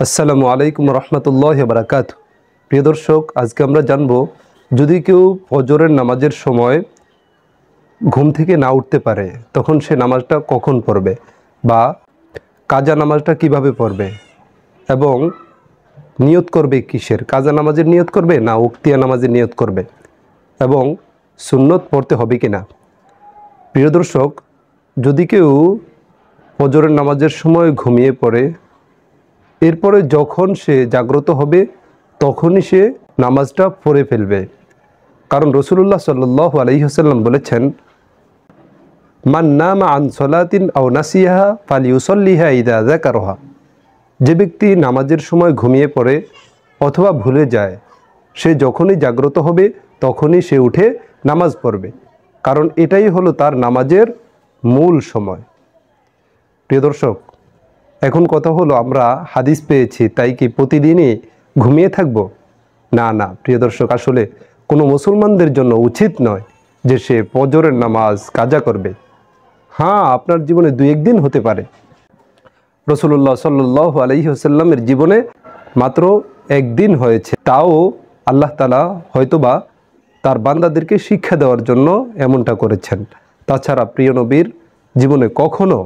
আসসালামু আলাইকুম রহমতুল্লাহ বারাকাত। প্রিয় দর্শক, আজকে আমরা জানব যদি কেউ ফজরের নামাজের সময় ঘুম থেকে না উঠতে পারে তখন সে নামাজটা কখন পড়বে, বা কাজা নামাজটা কিভাবে পড়বে, এবং নিয়ত করবে কিসের, কাজা নামাজের নিয়ত করবে না উক্তিয়া নামাজের নিয়ত করবে, এবং সুন্নত পড়তে হবে কিনা। প্রিয় দর্শক, যদি কেউ ফজরের নামাজের সময় ঘুমিয়ে পড়ে, এরপরে যখন সে জাগ্রত হবে তখনই সে নামাজটা পড়ে ফেলবে। কারণ রাসূলুল্লাহ সাল্লাল্লাহু আলাইহি ওয়াসাল্লাম বলেছেন, মান নামা আন সলাতিন আও নাসিহা ফালিউসাল্লিহা ইযা যাকারহা। যে ব্যক্তি নামাজের সময় ঘুমিয়ে পড়ে অথবা ভুলে যায়, সে যখনই জাগ্রত হবে তখনই সে উঠে নামাজ পড়বে, কারণ এটাই হলো তার নামাজের মূল সময়। প্রিয় দর্শক, এখন কথা হলো, আমরা হাদিস পেয়েছি তাই কি প্রতিদিনই ঘুমিয়ে থাকব? না প্রিয় দর্শক, আসলে কোনো মুসলমানদের জন্য উচিত নয় যে সে ফজরের নামাজ কাজা করবে। হ্যাঁ, আপনার জীবনে দুই একদিন হতে পারে। রাসূলুল্লাহ সাল্লাল্লাহু আলাইহি ওয়াসাল্লামের জীবনে মাত্র একদিন হয়েছে, তাও আল্লাহ তাআলা হয়তোবা তার বান্দাদেরকে শিক্ষা দেওয়ার জন্য এমনটা করেছেন। তাছাড়া প্রিয় নবীর জীবনে কখনো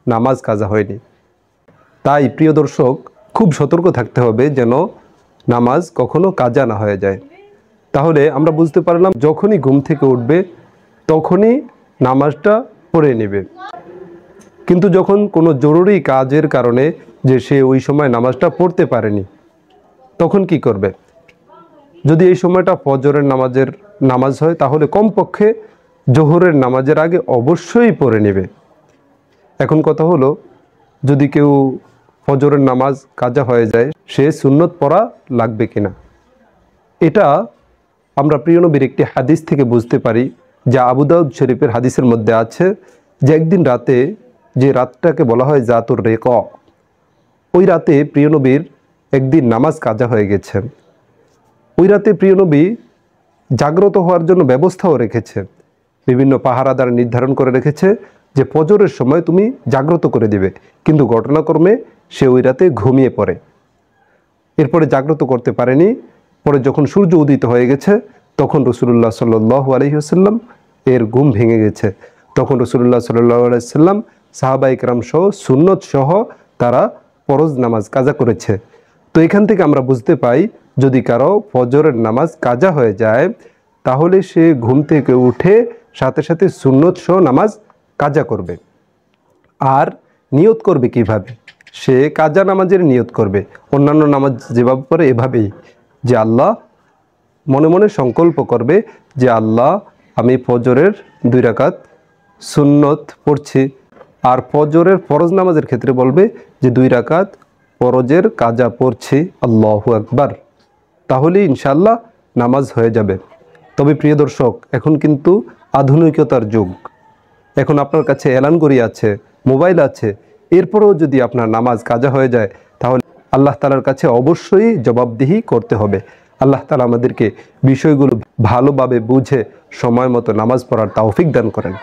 নামাজ কাজা হয়নি। তাই প্রিয় দর্শক, খুব সতর্ক থাকতে হবে যেন নামাজ কখনো কাজা না হয়ে যায়। তাহলে আমরা বুঝতে পারলাম, যখনই ঘুম থেকে উঠবে তখনই নামাজটা পড়ে নেবে। কিন্তু যখন কোনো জরুরি কাজের কারণে যে সে ওই সময় নামাজটা পড়তে পারেনি, তখন কি করবে? যদি এই সময়টা ফজরের নামাজ হয়, তাহলে কমপক্ষে জোহরের নামাজের আগে অবশ্যই পড়ে নেবে। এখন কথা হলো, যদি কেউ ফজরের নামাজ কাজা হয়ে যায়, সে সুন্নত পড়া লাগবে কিনা। এটা আমরা প্রিয় নবীর একটি হাদিস থেকে বুঝতে পারি, যা আবু দাউদ শরীফের হাদিসের মধ্যে আছে, যে একদিন রাতে, যে রাতটাকে বলা হয় জাতুর রেক, ওই রাতে প্রিয় নবীর একদিন নামাজ কাজা হয়ে গেছে। ওই রাতে প্রিয় নবী জাগ্রত হওয়ার জন্য ব্যবস্থাও রেখেছে, বিভিন্ন পাহারাদার নির্ধারণ করে রেখেছে যে ফজরের সময় তুমি জাগ্রত করে দিবে। কিন্তু ঘটনাক্রমে সে ওই রাতে ঘুমিয়ে পড়ে, এরপরে জাগ্রত করতে পারেনি। পরে যখন সূর্য উদিত হয়ে গেছে, তখন রাসূলুল্লাহ সাল্লাল্লাহু আলাইহি ওয়াসাল্লাম এর ঘুম ভেঙে গেছে। তখন রাসূলুল্লাহ সাল্লাল্লাহু আলাইহি ওয়াসাল্লাম সাহাবায়ে কেরাম সহ সুন্নত সহ তারা ফরজ নামাজ কাজা করেছে। তো এখান থেকে আমরা বুঝতে পাই, যদি কারো ফজরের নামাজ কাজা হয়ে যায়, তাহলে সে ঘুম থেকে উঠে সাথে সাথে সুন্নত সহ নামাজ কাজা করবে। আর নিয়ত করবে কিভাবে? সে কাজা নামাজের নিয়ত করবে অন্যান্য নামাজ যেভাবে পড়ে এভাবেই, যে আল্লাহ, মনে মনে সংকল্প করবে যে আল্লাহ, আমি ফজরের 2 রাকাত সুন্নত পড়ছি। আর ফজরের ফরজ নামাজের ক্ষেত্রে বলবে যে 2 রাকাত ফরজের কাজা পড়ছি, আল্লাহু আকবার। তাহলে ইনশাআল্লাহ নামাজ হয়ে যাবে। তবে প্রিয় দর্শক, এখন কিন্তু আধুনিকতার যুগ। এখন আপনার কাছে এলান ঘড়ি আছে, মোবাইল আছে, এরপরেও যদি আপনার নামাজ কাজা হয়ে যায়, তাহলে আল্লাহ তাআলার কাছে অবশ্যই জবাবদিহি করতে হবে। আল্লাহ তাআলা আমাদেরকে বিষয়গুলো ভালোভাবে বুঝে সময় মতো নামাজ পড়ার তৌফিক দান করেন।